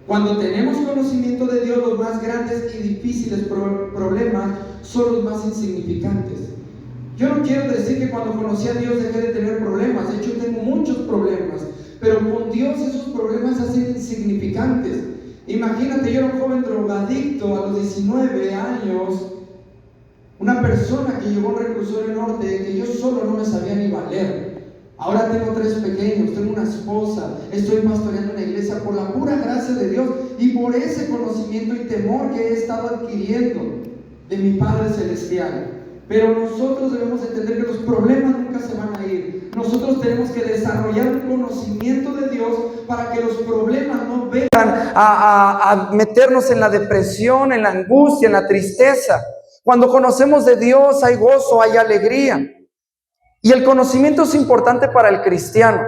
Cuando tenemos conocimiento de Dios, los más grandes y difíciles problemas son los más insignificantes. Yo no quiero decir que cuando conocí a Dios dejé de tener problemas. De hecho, tengo muchos problemas, pero con Dios esos problemas se hacen insignificantes. Imagínate, yo era un joven drogadicto a los 19 años, una persona que llegó a un reclusorio norte, que yo solo no me sabía ni valer. Ahora tengo 3 pequeños, tengo una esposa, estoy pastoreando una iglesia por la pura gracia de Dios y por ese conocimiento y temor que he estado adquiriendo de mi Padre Celestial. Pero nosotros debemos entender que los problemas nunca se van a ir. Nosotros tenemos que desarrollar un conocimiento de Dios para que los problemas no vengan a meternos en la depresión, en la angustia, en la tristeza. Cuando conocemos de Dios hay gozo, hay alegría. Y el conocimiento es importante para el cristiano.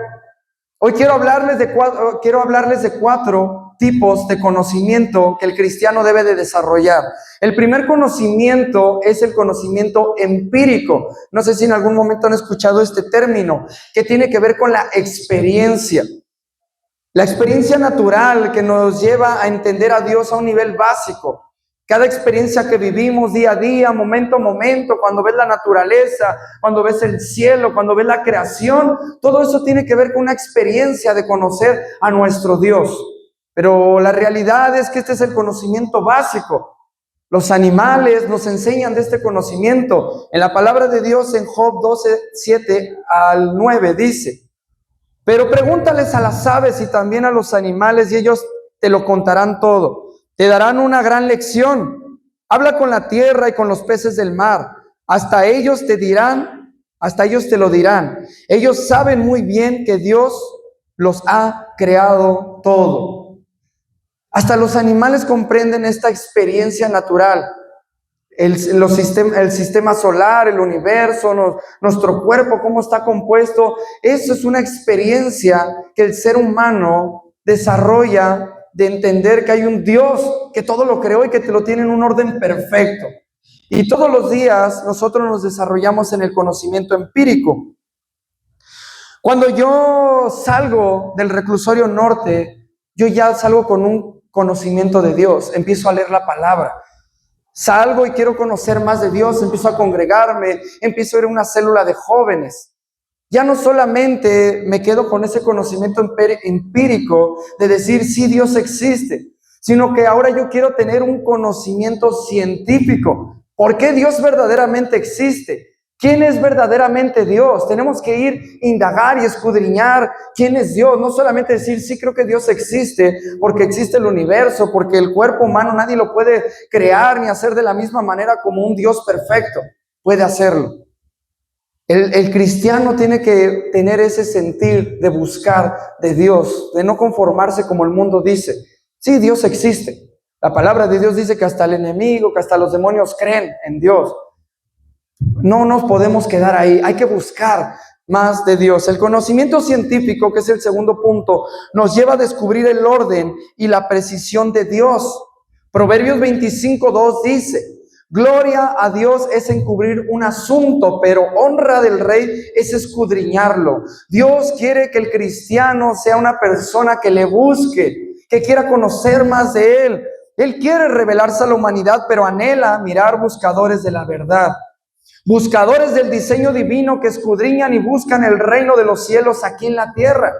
Hoy quiero hablarles de 4 tipos de conocimiento que el cristiano debe de desarrollar. El primer conocimiento es el conocimiento empírico. No sé si en algún momento han escuchado este término, que tiene que ver con la experiencia. La experiencia natural que nos lleva a entender a Dios a un nivel básico. Cada experiencia que vivimos día a día, momento a momento, cuando ves la naturaleza, cuando ves el cielo, cuando ves la creación, todo eso tiene que ver con una experiencia de conocer a nuestro Dios. Pero la realidad es que este es el conocimiento básico. Los animales nos enseñan de este conocimiento. En la palabra de Dios en Job 12, 7 al 9 dice: pero pregúntales a las aves y también a los animales y ellos te lo contarán todo. Te darán una gran lección. Habla con la tierra y con los peces del mar. Hasta ellos te lo dirán. Ellos saben muy bien que Dios los ha creado todo. Hasta los animales comprenden esta experiencia natural. El sistema solar, el universo, nuestro cuerpo, cómo está compuesto. Eso es una experiencia que el ser humano desarrolla, de entender que hay un Dios que todo lo creó y que te lo tiene en un orden perfecto. Y todos los días nosotros nos desarrollamos en el conocimiento empírico. Cuando yo salgo del reclusorio norte, yo ya salgo con un conocimiento de Dios. Empiezo a leer la palabra. Salgo y quiero conocer más de Dios, empiezo a congregarme, empiezo a ir a una célula de jóvenes. Ya no solamente me quedo con ese conocimiento empírico de decir sí, Dios existe, sino que ahora yo quiero tener un conocimiento científico. ¿Por qué Dios verdaderamente existe? ¿Quién es verdaderamente Dios? Tenemos que ir a indagar y escudriñar quién es Dios. No solamente decir, sí, creo que Dios existe, porque existe el universo, porque el cuerpo humano nadie lo puede crear ni hacer de la misma manera como un Dios perfecto puede hacerlo. El cristiano tiene que tener ese sentir de buscar de Dios, de no conformarse como el mundo dice. Sí, Dios existe. La palabra de Dios dice que hasta el enemigo, que hasta los demonios creen en Dios. No nos podemos quedar ahí, hay que buscar más de Dios. El conocimiento científico, que es el segundo punto, nos lleva a descubrir el orden y la precisión de Dios. Proverbios 25:2 dice: gloria a Dios es encubrir un asunto, pero honra del rey es escudriñarlo. Dios quiere que el cristiano sea una persona que le busque, que quiera conocer más de Él. Él quiere revelarse a la humanidad, pero anhela mirar buscadores de la verdad. Buscadores del diseño divino que escudriñan y buscan el reino de los cielos aquí en la tierra.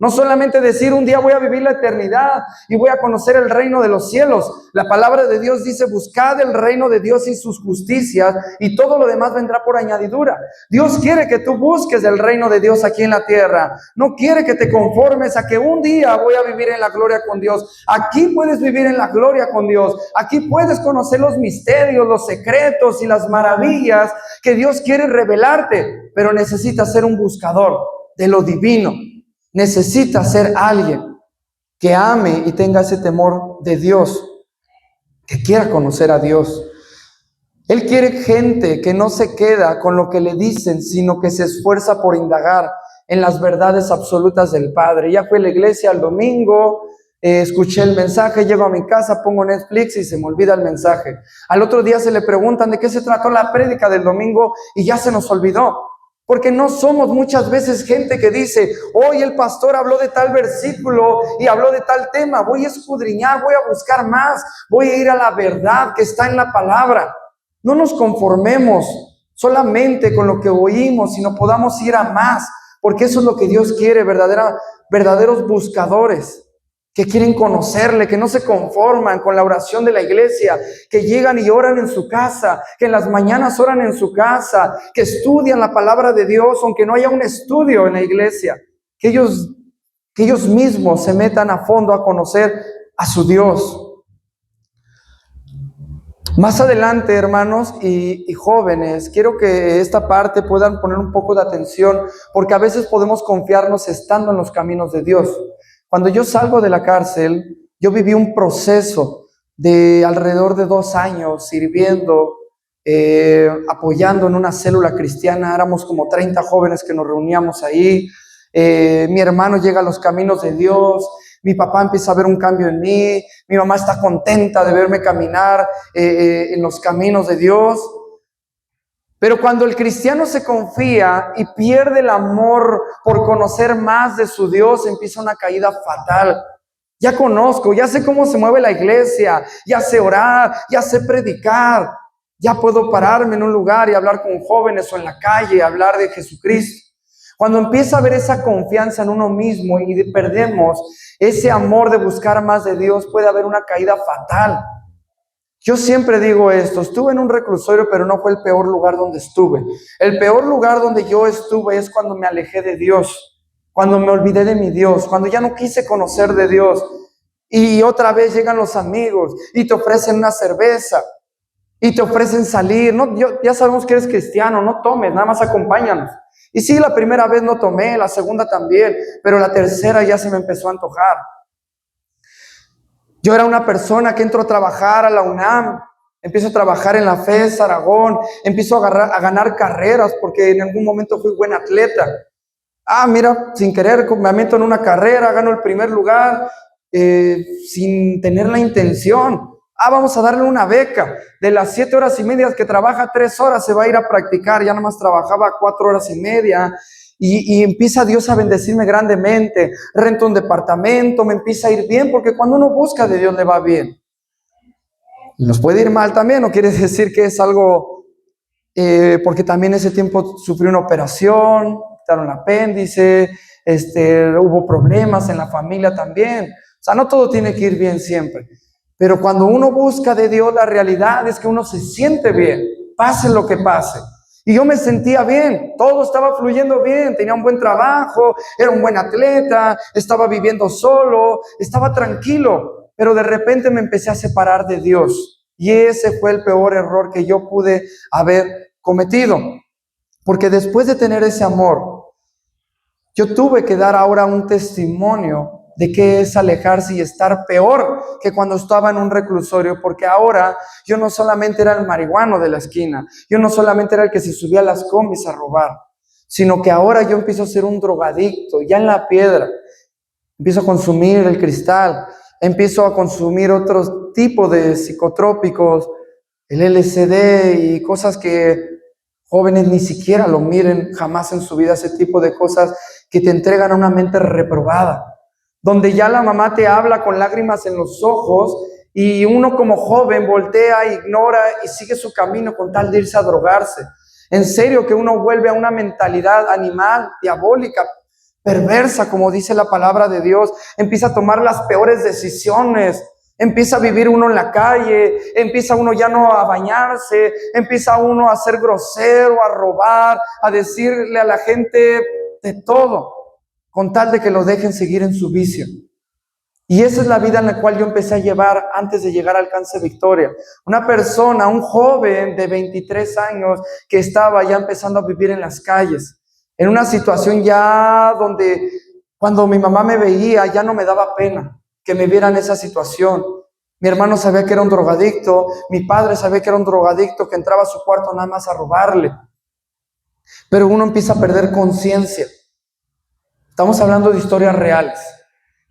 No solamente decir un día voy a vivir la eternidad y voy a conocer el reino de los cielos. La palabra de Dios dice: buscad el reino de Dios y sus justicias y todo lo demás vendrá por añadidura. Dios quiere que tú busques el reino de Dios aquí en la tierra. No quiere que te conformes a que un día voy a vivir en la gloria con Dios. Aquí puedes vivir en la gloria con Dios. Aquí puedes conocer los misterios, los secretos y las maravillas que Dios quiere revelarte. Pero necesitas ser un buscador de lo divino. Necesita ser alguien que ame y tenga ese temor de Dios, que quiera conocer a Dios. Él quiere gente que no se queda con lo que le dicen, sino que se esfuerza por indagar en las verdades absolutas del Padre. Ya fui a la iglesia el domingo, escuché el mensaje, llego a mi casa, pongo Netflix y se me olvida el mensaje. Al otro día se le preguntan de qué se trató la prédica del domingo y ya se nos olvidó. Porque no somos muchas veces gente que dice, hoy el pastor habló de tal versículo y habló de tal tema, voy a escudriñar, voy a buscar más, voy a ir a la verdad que está en la palabra. No nos conformemos solamente con lo que oímos, sino podamos ir a más, porque eso es lo que Dios quiere, verdaderos buscadores que quieren conocerle, que no se conforman con la oración de la iglesia, que llegan y oran en su casa, que en las mañanas oran en su casa, que estudian la palabra de Dios, aunque no haya un estudio en la iglesia, que ellos mismos se metan a fondo a conocer a su Dios. Más adelante, hermanos y jóvenes, quiero que esta parte puedan poner un poco de atención, porque a veces podemos confiarnos estando en los caminos de Dios. Cuando yo salgo de la cárcel, yo viví un proceso de alrededor de 2 años sirviendo, apoyando en una célula cristiana. Éramos como 30 jóvenes que nos reuníamos ahí. Mi hermano llega a los caminos de Dios. Mi papá empieza a ver un cambio en mí. Mi mamá está contenta de verme caminar en los caminos de Dios. Pero cuando el cristiano se confía y pierde el amor por conocer más de su Dios, empieza una caída fatal. Ya conozco, ya sé cómo se mueve la iglesia, ya sé orar, ya sé predicar, ya puedo pararme en un lugar y hablar con jóvenes o en la calle, hablar de Jesucristo. Cuando empieza a haber esa confianza en uno mismo y perdemos ese amor de buscar más de Dios, puede haber una caída fatal. Yo siempre digo esto, estuve en un reclusorio, pero no fue el peor lugar donde estuve. El peor lugar donde yo estuve es cuando me alejé de Dios, cuando me olvidé de mi Dios, cuando ya no quise conocer de Dios. Y otra vez llegan los amigos y te ofrecen una cerveza y te ofrecen salir. No, ya sabemos que eres cristiano, no tomes, nada más acompáñanos. Y sí, la primera vez no tomé, la segunda también, pero la tercera ya se me empezó a antojar. Yo era una persona que entro a trabajar a la UNAM, empiezo a trabajar en la FES Aragón, empiezo a ganar carreras porque en algún momento fui buen atleta. Mira, sin querer me meto en una carrera, gano el primer lugar, sin tener la intención. Vamos a darle una beca. De las 7 horas y media que trabaja, 3 horas se va a ir a practicar. Ya nomás trabajaba 4 horas y media. Y empieza Dios a bendecirme grandemente. Rento un departamento, me empieza a ir bien, porque cuando uno busca de Dios le va bien. Y nos puede ir mal también, no quiere decir que es algo, porque también ese tiempo sufrí una operación, quitaron el apéndice, hubo problemas en la familia también. O sea, no todo tiene que ir bien siempre. Pero cuando uno busca de Dios, la realidad es que uno se siente bien, pase lo que pase. Y yo me sentía bien, todo estaba fluyendo bien, tenía un buen trabajo, era un buen atleta, estaba viviendo solo, estaba tranquilo, pero de repente me empecé a separar de Dios. Y ese fue el peor error que yo pude haber cometido, porque después de tener ese amor, yo tuve que dar ahora un testimonio de qué es alejarse y estar peor que cuando estaba en un reclusorio, porque ahora yo no solamente era el marihuano de la esquina, yo no solamente era el que se subía a las combis a robar, sino que ahora yo empiezo a ser un drogadicto, ya en la piedra, empiezo a consumir el cristal, empiezo a consumir otros tipos de psicotrópicos, el LSD y cosas que jóvenes ni siquiera lo miren jamás en su vida, ese tipo de cosas que te entregan a una mente reprobada, donde ya la mamá te habla con lágrimas en los ojos y uno como joven voltea, ignora y sigue su camino con tal de irse a drogarse. En serio que uno vuelve a una mentalidad animal, diabólica, perversa, como dice la palabra de Dios, empieza a tomar las peores decisiones, empieza a vivir uno en la calle, empieza uno ya no a bañarse, empieza uno a ser grosero, a robar, a decirle a la gente de todo, con tal de que lo dejen seguir en su vicio. Y esa es la vida en la cual yo empecé a llevar antes de llegar a Alcance Victoria. Una persona, un joven de 23 años que estaba ya empezando a vivir en las calles, en una situación ya donde cuando mi mamá me veía ya no me daba pena que me vieran esa situación. Mi hermano sabía que era un drogadicto, mi padre sabía que era un drogadicto que entraba a su cuarto nada más a robarle. Pero uno empieza a perder conciencia. Estamos hablando de historias reales.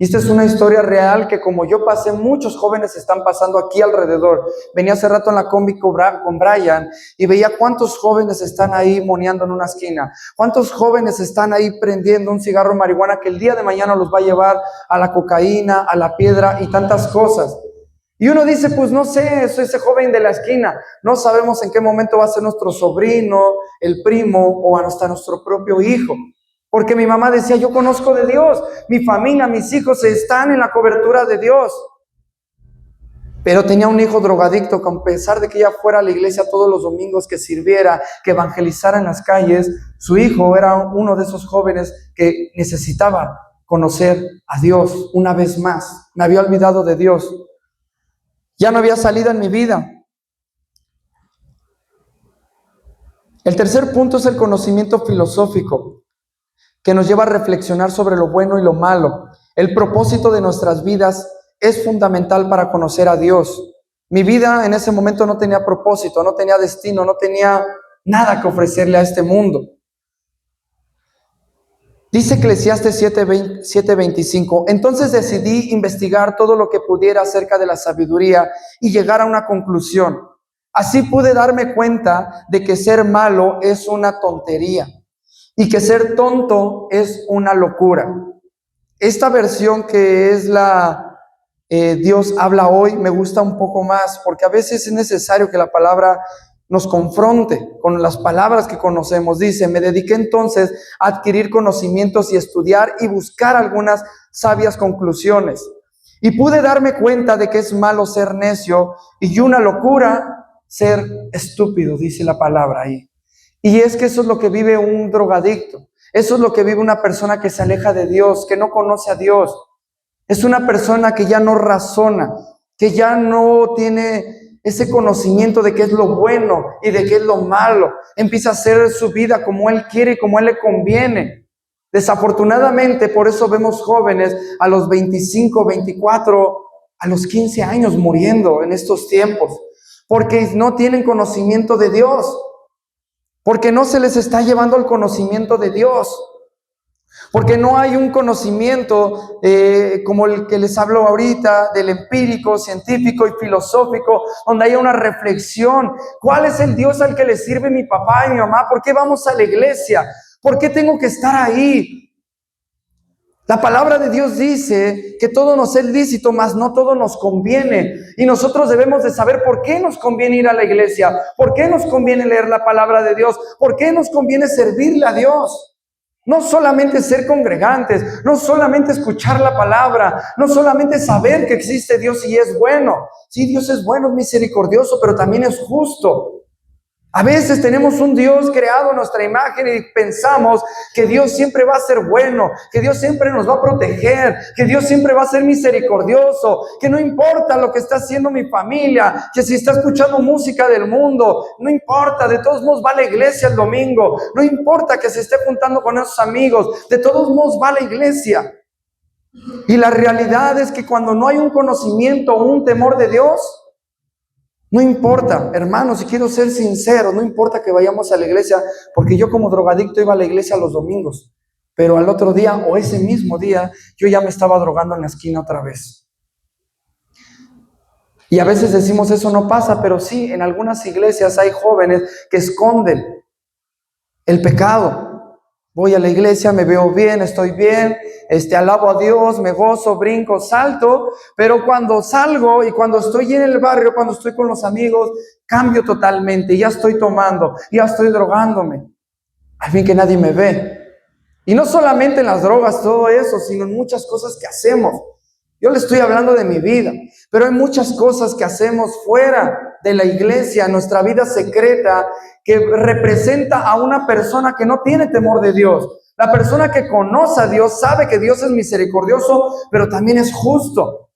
Y esta es una historia real que como yo pasé, muchos jóvenes están pasando aquí alrededor. Venía hace rato en la combi con Brian y veía cuántos jóvenes están ahí moneando en una esquina. Cuántos jóvenes están ahí prendiendo un cigarro de marihuana que el día de mañana los va a llevar a la cocaína, a la piedra y tantas cosas. Y uno dice, pues no sé, soy ese joven de la esquina. No sabemos en qué momento va a ser nuestro sobrino, el primo o hasta nuestro propio hijo. Porque mi mamá decía, yo conozco de Dios, mi familia, mis hijos están en la cobertura de Dios. Pero tenía un hijo drogadicto que a pesar de que ella fuera a la iglesia todos los domingos, que sirviera, que evangelizara en las calles, su hijo era uno de esos jóvenes que necesitaba conocer a Dios una vez más. Me había olvidado de Dios. Ya no había salida en mi vida. El tercer punto es el conocimiento filosófico, que nos lleva a reflexionar sobre lo bueno y lo malo. El propósito de nuestras vidas es fundamental para conocer a Dios. Mi vida en ese momento no tenía propósito, no tenía destino, no tenía nada que ofrecerle a este mundo. Dice Eclesiastes 7:25, entonces decidí investigar todo lo que pudiera acerca de la sabiduría y llegar a una conclusión. Así pude darme cuenta de que ser malo es una tontería y que ser tonto es una locura. Esta versión que es la Dios habla hoy me gusta un poco más, porque a veces es necesario que la palabra nos confronte con las palabras que conocemos. Dice, me dediqué entonces a adquirir conocimientos y estudiar y buscar algunas sabias conclusiones. Y pude darme cuenta de que es malo ser necio y una locura ser estúpido, dice la palabra ahí. Y es que eso es lo que vive un drogadicto. Eso es lo que vive una persona que se aleja de Dios, que no conoce a Dios. Es una persona que ya no razona, que ya no tiene ese conocimiento de qué es lo bueno y de qué es lo malo. Empieza a hacer su vida como él quiere y como él le conviene. Desafortunadamente, por eso vemos jóvenes a los 25, 24, a los 15 años muriendo en estos tiempos, porque no tienen conocimiento de Dios. Porque no se les está llevando el conocimiento de Dios. Porque no hay un conocimiento como el que les hablo ahorita, del empírico, científico y filosófico, donde haya una reflexión. ¿Cuál es el Dios al que le sirve mi papá y mi mamá? ¿Por qué vamos a la iglesia? ¿Por qué tengo que estar ahí? La palabra de Dios dice que todo nos es lícito, mas no todo nos conviene. Y nosotros debemos de saber por qué nos conviene ir a la iglesia, por qué nos conviene leer la palabra de Dios, por qué nos conviene servirle a Dios. No solamente ser congregantes, no solamente escuchar la palabra, no solamente saber que existe Dios y es bueno. Sí, Dios es bueno, es misericordioso, pero también es justo. A veces tenemos un Dios creado a nuestra imagen y pensamos que Dios siempre va a ser bueno, que Dios siempre nos va a proteger, que Dios siempre va a ser misericordioso, que no importa lo que está haciendo mi familia, que si está escuchando música del mundo, no importa, de todos modos va a la iglesia el domingo, no importa que se esté juntando con esos amigos, de todos modos va a la iglesia. Y la realidad es que cuando no hay un conocimiento o un temor de Dios, no importa, hermanos, si quiero ser sincero, no importa que vayamos a la iglesia, porque yo como drogadicto iba a la iglesia los domingos, pero al otro día o ese mismo día yo ya me estaba drogando en la esquina otra vez. Y a veces decimos eso no pasa, pero sí, en algunas iglesias hay jóvenes que esconden el pecado. Voy a la iglesia, me veo bien, estoy bien, alabo a Dios, me gozo, brinco, salto, pero cuando salgo y cuando estoy en el barrio, cuando estoy con los amigos, cambio totalmente, ya estoy tomando, ya estoy drogándome, al fin que nadie me ve. Y no solamente en las drogas, todo eso, sino en muchas cosas que hacemos. Yo le estoy hablando de mi vida, pero hay muchas cosas que hacemos fuera de la iglesia, nuestra vida secreta, que representa a una persona que no tiene temor de Dios. La persona que conoce a Dios sabe que Dios es misericordioso, pero también es justo.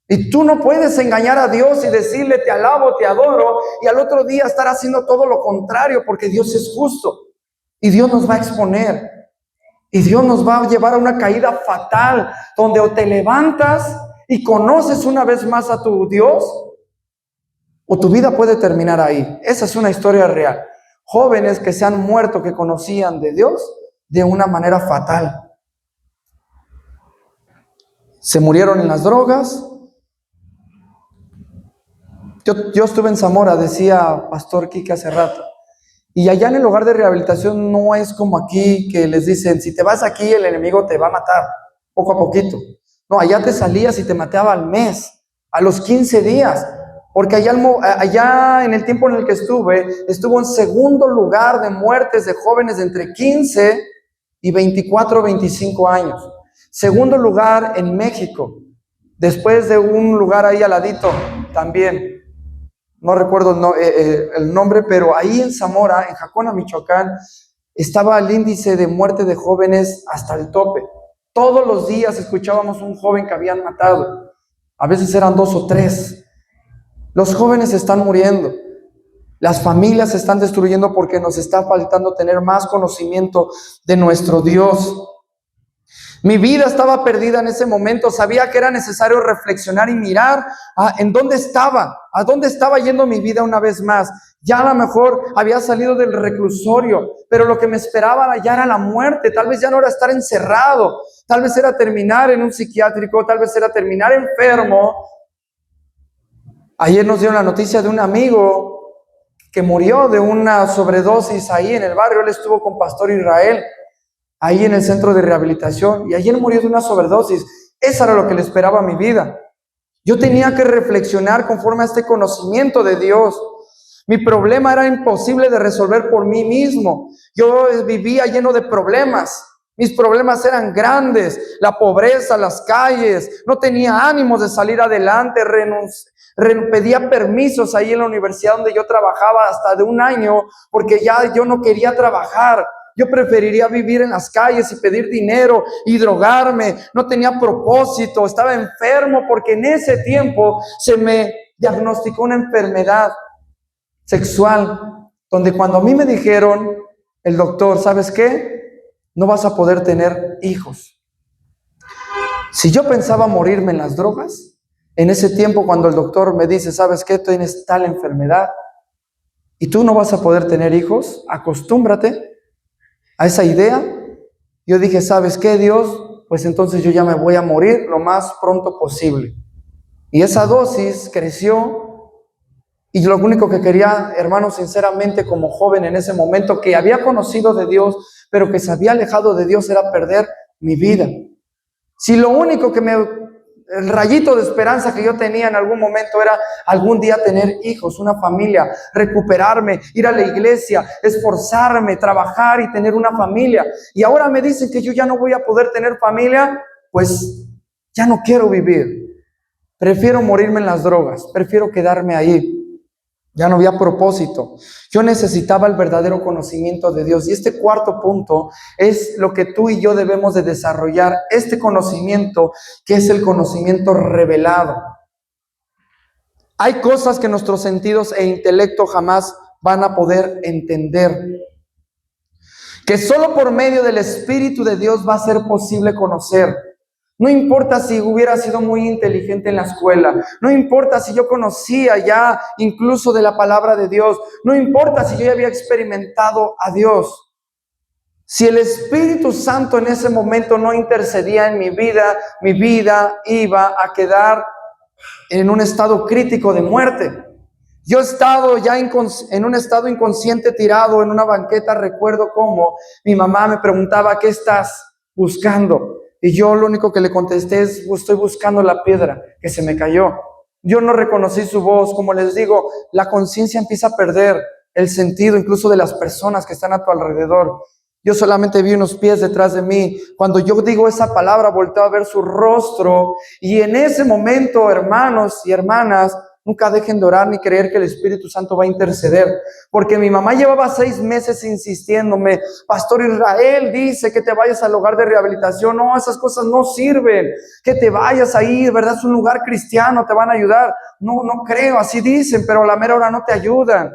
Y tú no puedes engañar a Dios y decirle te alabo, te adoro, y al otro día estar haciendo todo lo contrario, porque Dios es justo. Y Dios nos va a exponer. Y Dios nos va a llevar a una caída fatal, donde o te levantas y conoces una vez más a tu Dios, o tu vida puede terminar ahí. Esa es una historia real. Jóvenes que se han muerto, que conocían de Dios de una manera fatal. se murieron en las drogas. Yo estuve en Zamora, decía Pastor Quique hace rato, y allá en el hogar de rehabilitación no es como aquí que les dicen, si te vas aquí el enemigo te va a matar, poco a poquito. No, allá te salías y te mataba al mes, a los 15 días, porque allá en el tiempo en el que estuvo en segundo lugar de muertes de jóvenes de entre 15 y 24 o 25 años. Segundo lugar en México, después de un lugar ahí al ladito también. No recuerdo el nombre, pero ahí en Zamora, en Jacona, Michoacán, estaba el índice de muerte de jóvenes hasta el tope. Todos los días escuchábamos un joven que habían matado. A veces eran 2 o 3. Los jóvenes están muriendo. Las familias se están destruyendo porque nos está faltando tener más conocimiento de nuestro Dios. Mi vida estaba perdida en ese momento. Sabía que era necesario reflexionar y mirar en dónde estaba, a dónde estaba yendo mi vida una vez más. Ya a lo mejor había salido del reclusorio, pero lo que me esperaba ya era la muerte. Tal vez ya no era estar encerrado, tal vez era terminar en un psiquiátrico, tal vez era terminar enfermo. Ayer nos dieron la noticia de un amigo que murió de una sobredosis ahí en el barrio. Él estuvo con Pastor Israel ahí en el centro de rehabilitación, y ayer murió de una sobredosis. Eso era lo que le esperaba a mi vida. Yo tenía que reflexionar conforme a este conocimiento de Dios. Mi problema era imposible de resolver por mí mismo. Yo vivía lleno de problemas. Mis problemas eran grandes, la pobreza, las calles, no tenía ánimos de salir adelante, pedía permisos ahí en la universidad donde yo trabajaba hasta de 1 año, porque ya yo no quería trabajar. Yo preferiría vivir en las calles y pedir dinero y drogarme. No tenía propósito, estaba enfermo porque en ese tiempo se me diagnosticó una enfermedad sexual, donde cuando a mí me dijeron, el doctor, ¿sabes qué? No vas a poder tener hijos. Si yo pensaba morirme en las drogas, en ese tiempo cuando el doctor me dice, ¿sabes qué? Tienes tal enfermedad y tú no vas a poder tener hijos, acostúmbrate a esa idea. Yo dije, ¿sabes qué, Dios? Pues entonces yo ya me voy a morir lo más pronto posible. Y esa dosis creció, y lo único que quería, hermano, sinceramente, como joven en ese momento, que había conocido de Dios, pero que se había alejado de Dios, era perder mi vida. Si lo único el rayito de esperanza que yo tenía en algún momento era algún día tener hijos, una familia, recuperarme, ir a la iglesia, esforzarme, trabajar y tener una familia. Y ahora me dicen que yo ya no voy a poder tener familia, pues ya no quiero vivir. Prefiero morirme en las drogas, prefiero quedarme ahí. Ya no había propósito. Yo necesitaba el verdadero conocimiento de Dios. Y este cuarto punto es lo que tú y yo debemos de desarrollar. Este conocimiento, que es el conocimiento revelado. Hay cosas que nuestros sentidos e intelecto jamás van a poder entender, que solo por medio del Espíritu de Dios va a ser posible conocer. No importa si hubiera sido muy inteligente en la escuela, no importa si yo conocía ya incluso de la palabra de Dios, no importa si yo ya había experimentado a Dios. Si el Espíritu Santo en ese momento no intercedía en mi vida iba a quedar en un estado crítico de muerte. Yo he estado ya en un estado inconsciente, tirado en una banqueta. Recuerdo cómo mi mamá me preguntaba, ¿qué estás buscando? Y yo lo único que le contesté es, estoy buscando la piedra que se me cayó. Yo no reconocí su voz. Como les digo, la conciencia empieza a perder el sentido incluso de las personas que están a tu alrededor. Yo solamente vi unos pies detrás de mí. Cuando yo digo esa palabra, volteo a ver su rostro. Y en ese momento, hermanos y hermanas, nunca dejen de orar ni creer que el Espíritu Santo va a interceder. Porque mi mamá llevaba 6 meses insistiéndome, Pastor Israel dice que te vayas al hogar de rehabilitación. No, esas cosas no sirven. Que te vayas ahí, ¿verdad? Es un lugar cristiano, te van a ayudar. No creo, así dicen, pero a la mera hora no te ayudan.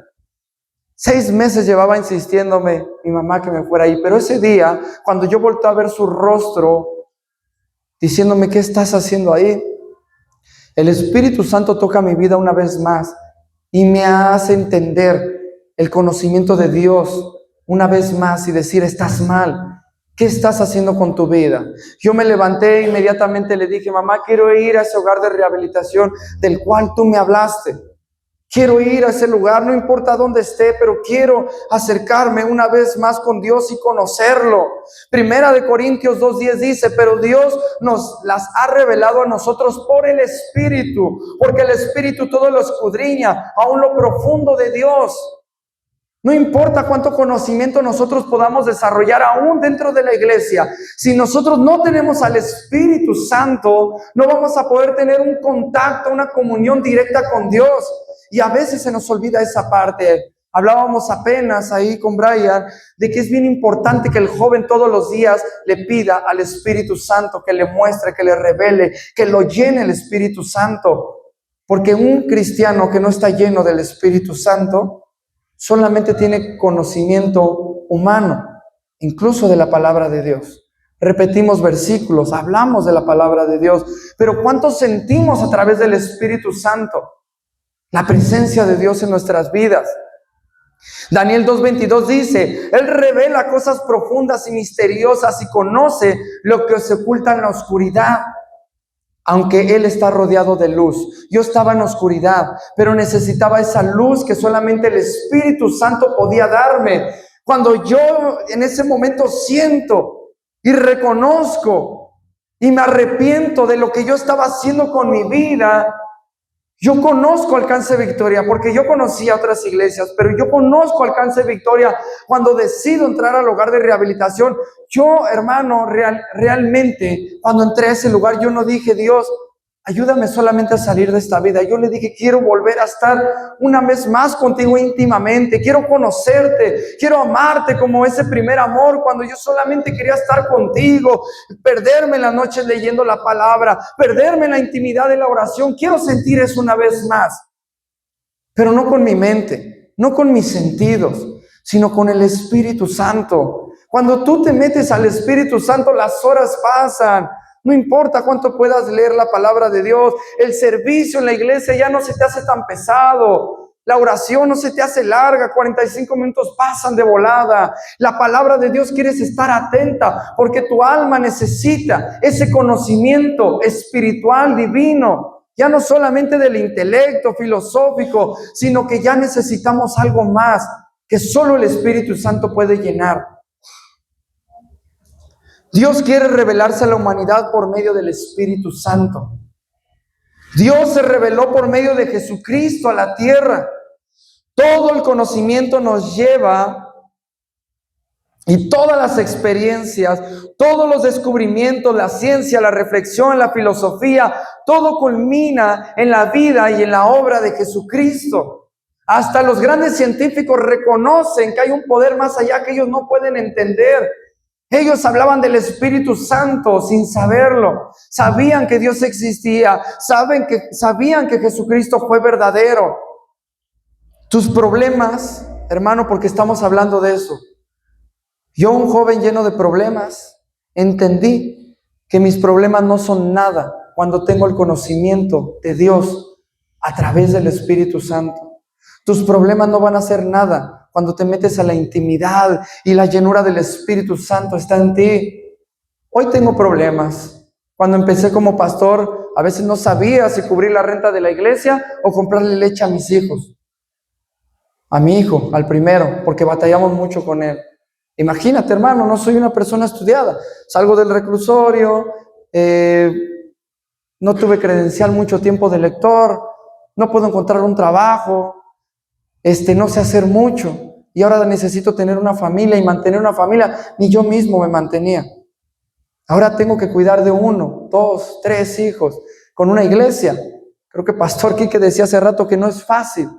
6 meses llevaba insistiéndome mi mamá que me fuera ahí. Pero ese día, cuando yo volteé a ver su rostro, diciéndome, ¿qué estás haciendo ahí? El Espíritu Santo toca mi vida una vez más y me hace entender el conocimiento de Dios una vez más y decir, estás mal. ¿Qué estás haciendo con tu vida? Yo me levanté e inmediatamente le dije, mamá, quiero ir a ese hogar de rehabilitación del cual tú me hablaste. Quiero ir a ese lugar, no importa dónde esté, pero quiero acercarme una vez más con Dios y conocerlo. Primera de Corintios 2:10 dice, pero Dios nos las ha revelado a nosotros por el Espíritu, porque el Espíritu todo lo escudriña, aún lo profundo de Dios. No importa cuánto conocimiento nosotros podamos desarrollar aún dentro de la iglesia, si nosotros no tenemos al Espíritu Santo, no vamos a poder tener un contacto, una comunión directa con Dios. Y a veces se nos olvida esa parte. Hablábamos apenas ahí con Brian de que es bien importante que el joven todos los días le pida al Espíritu Santo que le muestre, que le revele, que lo llene el Espíritu Santo. Porque un cristiano que no está lleno del Espíritu Santo solamente tiene conocimiento humano, incluso de la palabra de Dios. Repetimos versículos, hablamos de la palabra de Dios, pero ¿cuánto sentimos a través del Espíritu Santo? La presencia de Dios en nuestras vidas. Daniel 2:22 dice, Él revela cosas profundas y misteriosas y conoce lo que se oculta en la oscuridad. Aunque Él está rodeado de luz. Yo estaba en oscuridad, pero necesitaba esa luz que solamente el Espíritu Santo podía darme. Cuando yo en ese momento siento y reconozco y me arrepiento de lo que yo estaba haciendo con mi vida, yo conozco Alcance Victoria, porque yo conocía otras iglesias, pero yo conozco Alcance Victoria cuando decido entrar al hogar de rehabilitación. Yo, hermano, realmente, cuando entré a ese lugar, yo no dije, Dios, ayúdame solamente a salir de esta vida. Yo le dije, quiero volver a estar una vez más contigo íntimamente. Quiero conocerte, quiero amarte como ese primer amor, cuando yo solamente quería estar contigo, perderme en las noches leyendo la palabra, perderme en la intimidad de la oración. Quiero sentir eso una vez más, pero no con mi mente, no con mis sentidos, sino con el Espíritu Santo. Cuando tú te metes al Espíritu Santo, las horas pasan. No importa cuánto puedas leer la palabra de Dios, el servicio en la iglesia ya no se te hace tan pesado, la oración no se te hace larga, 45 minutos pasan de volada. La palabra de Dios quieres estar atenta, porque tu alma necesita ese conocimiento espiritual divino, ya no solamente del intelecto filosófico, sino que ya necesitamos algo más que solo el Espíritu Santo puede llenar. Dios quiere revelarse a la humanidad por medio del Espíritu Santo. Dios se reveló por medio de Jesucristo a la tierra. Todo el conocimiento nos lleva, y todas las experiencias, todos los descubrimientos, la ciencia, la reflexión, la filosofía, todo culmina en la vida y en la obra de Jesucristo. Hasta los grandes científicos reconocen que hay un poder más allá que ellos no pueden entender. Ellos hablaban del Espíritu Santo sin saberlo. Sabían que Dios existía. Sabían que Jesucristo fue verdadero. Tus problemas, hermano, porque estamos hablando de eso. Yo, un joven lleno de problemas, entendí que mis problemas no son nada cuando tengo el conocimiento de Dios a través del Espíritu Santo. Tus problemas no van a ser nada cuando te metes a la intimidad y la llenura del Espíritu Santo está en ti. Hoy tengo problemas. Cuando empecé como pastor, a veces no sabía si cubrir la renta de la iglesia o comprarle leche a mis hijos. A mi hijo, al primero, porque batallamos mucho con él. Imagínate, hermano, no soy una persona estudiada. Salgo del reclusorio, no tuve credencial mucho tiempo de lector, no puedo encontrar un trabajo. No sé hacer mucho y ahora necesito tener una familia y mantener una familia. Ni yo mismo me mantenía. Ahora tengo que cuidar de 1, 2, 3 hijos con una iglesia. Creo que Pastor Quique decía hace rato que no es fácil.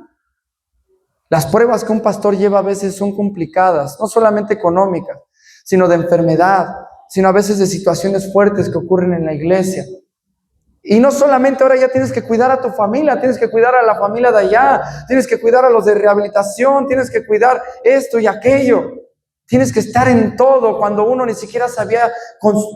Las pruebas que un pastor lleva a veces son complicadas, no solamente económicas, sino de enfermedad, sino a veces de situaciones fuertes que ocurren en la iglesia. Y no solamente ahora ya tienes que cuidar a tu familia, tienes que cuidar a la familia de allá, tienes que cuidar a los de rehabilitación, tienes que cuidar esto y aquello. Tienes que estar en todo cuando uno ni siquiera sabía,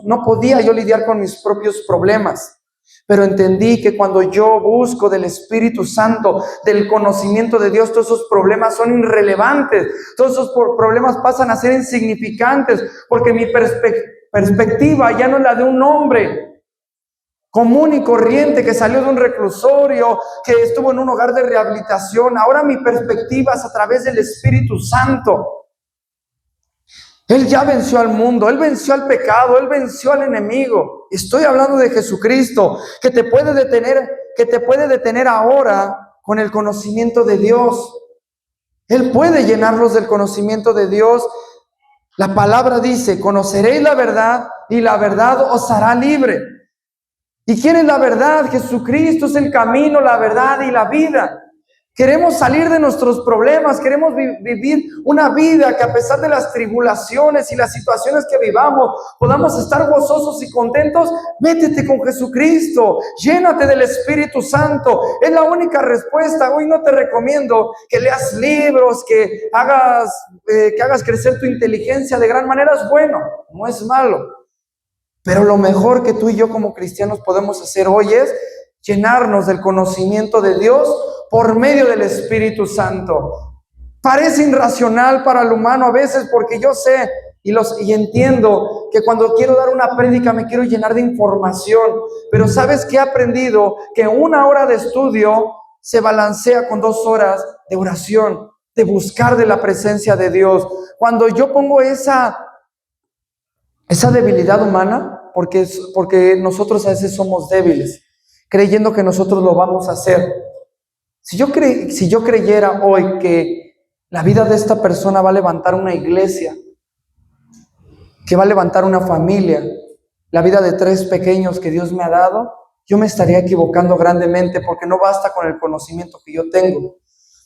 no podía yo lidiar con mis propios problemas. Pero entendí que cuando yo busco del Espíritu Santo, del conocimiento de Dios, todos esos problemas son irrelevantes. Todos esos problemas pasan a ser insignificantes, porque mi perspectiva ya no es la de un hombre común y corriente que salió de un reclusorio, que estuvo en un hogar de rehabilitación. Ahora mi perspectiva es a través del Espíritu Santo. Él ya venció al mundo, Él venció al pecado, Él venció al enemigo. Estoy hablando de Jesucristo, que te puede detener ahora con el conocimiento de Dios. Él puede llenarlos del conocimiento de Dios. La palabra dice: conoceréis la verdad y la verdad os hará libre. ¿Y quién es la verdad? Jesucristo es el camino, la verdad y la vida. Queremos salir de nuestros problemas, queremos vivir una vida que a pesar de las tribulaciones y las situaciones que vivamos, podamos estar gozosos y contentos. Métete con Jesucristo, llénate del Espíritu Santo, es la única respuesta. Hoy no te recomiendo que leas libros, que hagas crecer tu inteligencia de gran manera. Es bueno, no es malo. Pero lo mejor que tú y yo como cristianos podemos hacer hoy es llenarnos del conocimiento de Dios por medio del Espíritu Santo. Parece irracional para el humano a veces, porque yo sé y entiendo que cuando quiero dar una prédica me quiero llenar de información. Pero ¿sabes qué he aprendido? Que 1 hora de estudio se balancea con 2 horas de oración, de buscar de la presencia de Dios. Cuando yo pongo esa debilidad humana, porque nosotros a veces somos débiles, creyendo que nosotros lo vamos a hacer. Si yo creyera hoy que la vida de esta persona va a levantar una iglesia, que va a levantar una familia, la vida de 3 pequeños que Dios me ha dado, yo me estaría equivocando grandemente, porque no basta con el conocimiento que yo tengo.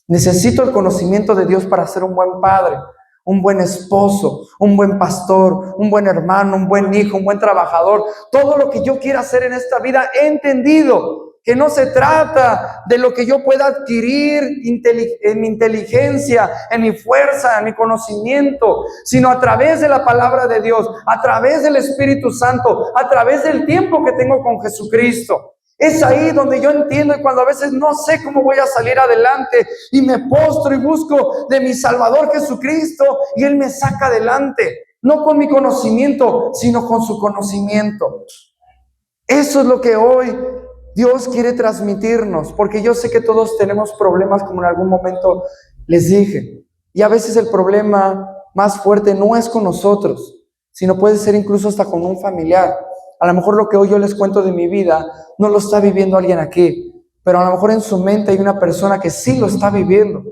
Necesito el conocimiento de Dios para ser un buen padre, un buen esposo, un buen pastor, un buen hermano, un buen hijo, un buen trabajador. Todo lo que yo quiera hacer en esta vida, he entendido que no se trata de lo que yo pueda adquirir en mi inteligencia, en mi fuerza, en mi conocimiento, sino a través de la palabra de Dios, a través del Espíritu Santo, a través del tiempo que tengo con Jesucristo. Es ahí donde yo entiendo, y cuando a veces no sé cómo voy a salir adelante y me postro y busco de mi Salvador Jesucristo, y Él me saca adelante, no con mi conocimiento, sino con su conocimiento. Eso es lo que hoy Dios quiere transmitirnos, porque yo sé que todos tenemos problemas, como en algún momento les dije, y a veces el problema más fuerte no es con nosotros, sino puede ser incluso hasta con un familiar. A lo mejor lo que hoy yo les cuento de mi vida no lo está viviendo alguien aquí, pero a lo mejor en su mente hay una persona que sí lo está viviendo.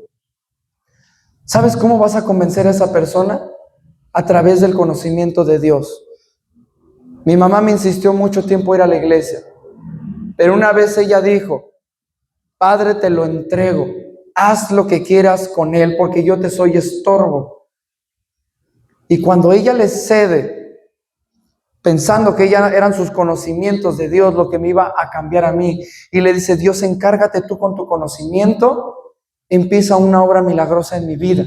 ¿Sabes cómo vas a convencer a esa persona? A través del conocimiento de Dios. Mi mamá me insistió mucho tiempo ir a la iglesia, pero una vez ella dijo: Padre, te lo entrego, haz lo que quieras con él, porque yo te soy estorbo. Y cuando ella le cede, pensando que ya eran sus conocimientos de Dios lo que me iba a cambiar a mí, y le dice: Dios, encárgate tú con tu conocimiento, empieza una obra milagrosa en mi vida.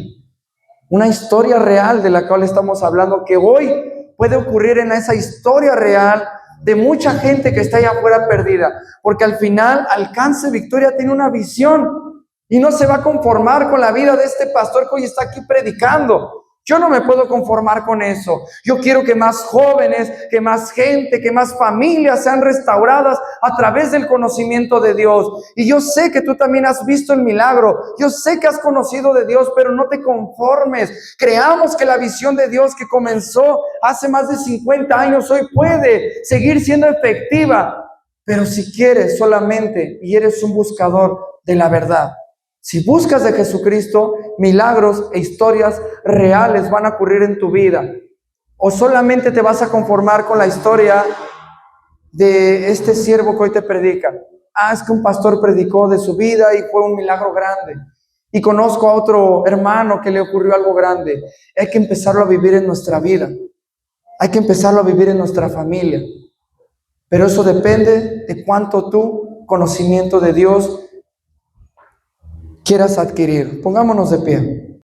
Una historia real de la cual estamos hablando, que hoy puede ocurrir en esa historia real de mucha gente que está allá afuera perdida, porque al final Alcance Victoria tiene una visión y no se va a conformar con la vida de este pastor que hoy está aquí predicando. Yo no me puedo conformar con eso. Yo quiero que más jóvenes, que más gente, que más familias sean restauradas a través del conocimiento de Dios. Y yo sé que tú también has visto el milagro. Yo sé que has conocido de Dios, pero no te conformes. Creamos que la visión de Dios que comenzó hace más de 50 años hoy puede seguir siendo efectiva. Pero si quieres solamente y eres un buscador de la verdad, si buscas de Jesucristo, milagros e historias reales van a ocurrir en tu vida. O solamente te vas a conformar con la historia de este siervo que hoy te predica. Es que un pastor predicó de su vida y fue un milagro grande. Y conozco a otro hermano que le ocurrió algo grande. Hay que empezarlo a vivir en nuestra vida. Hay que empezarlo a vivir en nuestra familia. Pero eso depende de cuánto tu conocimiento de Dios quieras adquirir. Pongámonos de pie.